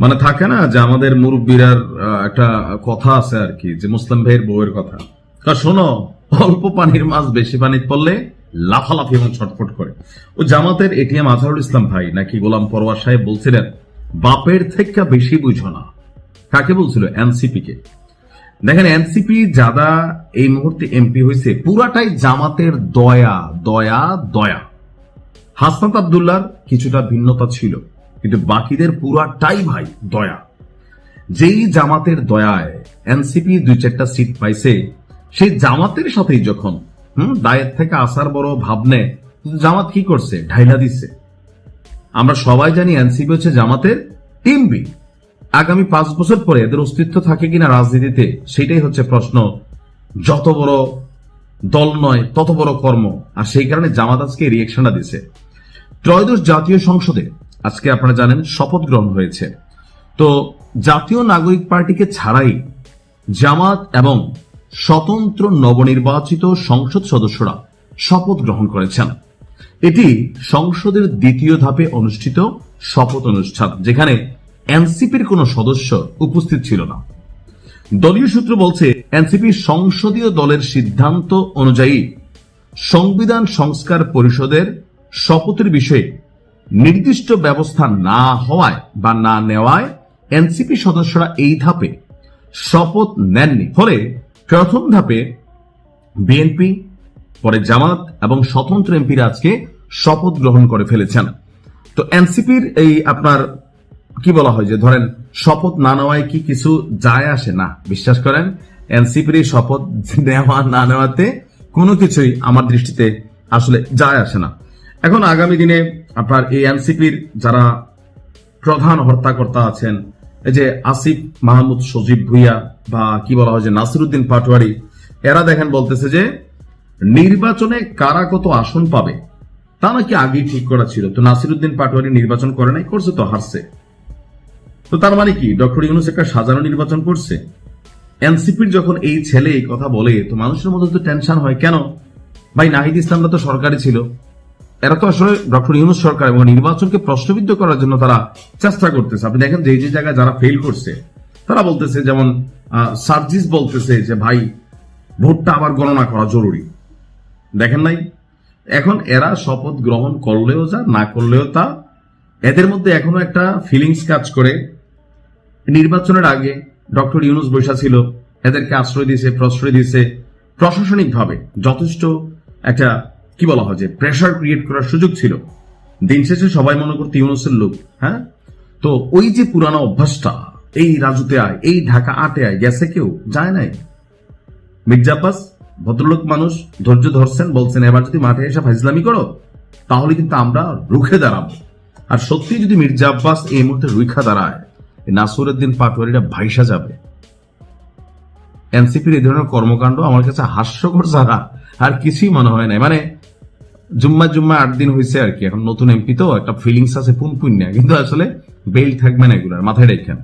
মানে থাকে না যে আমাদের মুরব্বীরার একটা কথা আছে আর কি, যে মুসলিম ভাইয়ের বউয়ের কথা, শোনো অল্প পানির মাছ বেশি পানিতে পড়লে লাফালাফি এবং ছটফট করে। ও জামাতের এটিএম আজহারুল ইসলাম ভাই নাকি গোলাম পরওয়ার সাহেব বলছিলেন বাপের থেকে বেশি বুঝো না। কাকে বলছিল? এনসিপি কে। দেখেন এনসিপি যারা এই মুহূর্তে এমপি হয়েছে পুরাটাই জামাতের দয়া দয়া দয়া। হাসনাত আব্দুল্লাহর কিছুটা ভিন্নতা ছিল, কিন্তু বাকিদের পুরাটাই ভাই দয়া। যেই জামাতের দয়ায় এনসিপি 2-4টা সিট পাইছে, সেই জামাতের সাথেই যখন দায়ের থেকে আসার বড় ভাবনে, জামাত কি করছে? ঢাইলা দিচ্ছে। আমরা সবাই জানি এনসিপি হচ্ছে জামাতের টিম বি। আগামী 5 বছর পরে এদের অস্তিত্ব থাকে কিনা রাজনীতিতে, সেটাই হচ্ছে প্রশ্ন। যত বড় দল নয় তত বড় কর্ম। আর সেই কারণে জামাত আজকে রিয়েকশনটা দিছে। ত্রয়োদশ জাতীয় সংসদে আজকে আপনারা জানেন শপথ গ্রহণ হয়েছে। তো জাতীয় নাগরিক পার্টিকে ছাড়াই জামাত এবং স্বতন্ত্র নবনির্বাচিত সংসদ সদস্যরা শপথ গ্রহণ করেছেন। এটি সংসদের দ্বিতীয় ধাপে অনুষ্ঠিত শপথ অনুষ্ঠান, যেখানে এনসিপির কোন সদস্য উপস্থিত ছিল না। দলীয় সূত্র বলছে এনসিপি সংসদীয় দলের সিদ্ধান্ত অনুযায়ী সংবিধান সংস্কার পরিষদের শপথের বিষয়ে নির্দিষ্ট ব্যবস্থা না হওয়ায় বা না নেওয়ায় এনসিপি সদস্যরা এই ধাপে শপথ নেননি। ফলে প্রথম ধাপে বিএনপি, পরে জামাত এবং স্বতন্ত্র এমপিরা আজকে শপথ গ্রহণ করে ফেলেছেন। তো এনসিপির এই আপনার কি বলা হয় যে ধরেন শপথ না নেওয়ায় কি কিছু যায় আসে না? বিশ্বাস করেন এনসিপির এই শপথ নেওয়া না নেওয়াতে কোনো কিছুই আমার দৃষ্টিতে আসলে যায় আসে না। এখন আগামী দিনে আপনার এই এনসিপির যারা প্রধান হর্তাকর্তা আছেন, এই যে আসিফ মাহমুদ, সজীব ভুইয়া বা কি বলা হয় যে নাসিরউদ্দিন পাটোয়ারি, এরা দেখেন বলতেছে যে নির্বাচনে কারা কত আসন পাবে তা নাকি আগেই ঠিক করা ছিল। তো নাসিরউদ্দিন পাটোয়ারি নির্বাচন করে নাই, করছে তো হারছে। তো তার মানে কি ডক্টর ইউনূস একটা সাজানো নির্বাচন করছে? এনসিপির যখন এই ছেলে এই কথা বলে তো মানুষের মধ্যে তো টেনশন হয়। কেন ভাই? নাহিদ ইসলামরা তো সরকারি ছিল, এরা তো আসলে ডক্টর ইউনূস সরকার এবং নির্বাচনকে প্রশ্নবিদ্ধ করার জন্য তারা চেষ্টা করতেছে। আপনি দেখেন যে যে জায়গায় যারা ফেল করছে তারা বলতেছে, যেমন সার্জিস বলতেছে যে ভাই ভোটটা আবার গণনা করা জরুরি। দেখেন নাই? এখন এরা শপথ গ্রহণ করলেও যা, না করলেও তা, এদের মধ্যে এখনো একটা ফিলিংস কাজ করে। নির্বাচনের আগে ডক্টর ইউনূস বৈশা ছিল, এদেরকে আশ্রয় দিয়েছে, প্রশ্রয় দিয়েছে, প্রশাসনিকভাবে যথেষ্ট একটা কি বলা হয় যে প্রেশার ক্রিয়েট করার সুযোগ ছিল। দিন শেষে সবাই মনে করতে ইউনূসের লোক। হ্যাঁ, তো ওই যে পুরানো অভ্যাসটা, এই রাজুতে আয়, এই ঢাকা আটে আয়, গেছে কেউ যায় নাই। মির্জা আব্বাস ভদ্রলোক মানুষ, ধৈর্য ধরছেন, বলছেন এবার যদি মাঠে এসে ফাইজলামি করো তাহলে কিন্তু আমরা রুখে দাঁড়াবো। আর সত্যি যদি মির্জা আব্বাস এই মুহূর্তে রুখা দাঁড়ায়, নাসিরউদ্দিন পাটোয়ারিটা ভাইসা যাবে। এনসিপির এই ধরনের কর্মকাণ্ড আমার কাছে হাস্যকর ছাড়া আর কিছুই মনে হয় না। মানে জুম্মা 8 দিন হয়েছে আর কি, এখন নতুন এমপি তো একটা ফিলিংস আছে পুনপুন্যা, কিন্তু আসলে বেল থাকবে না এগুলার, মাথায় রেখেন।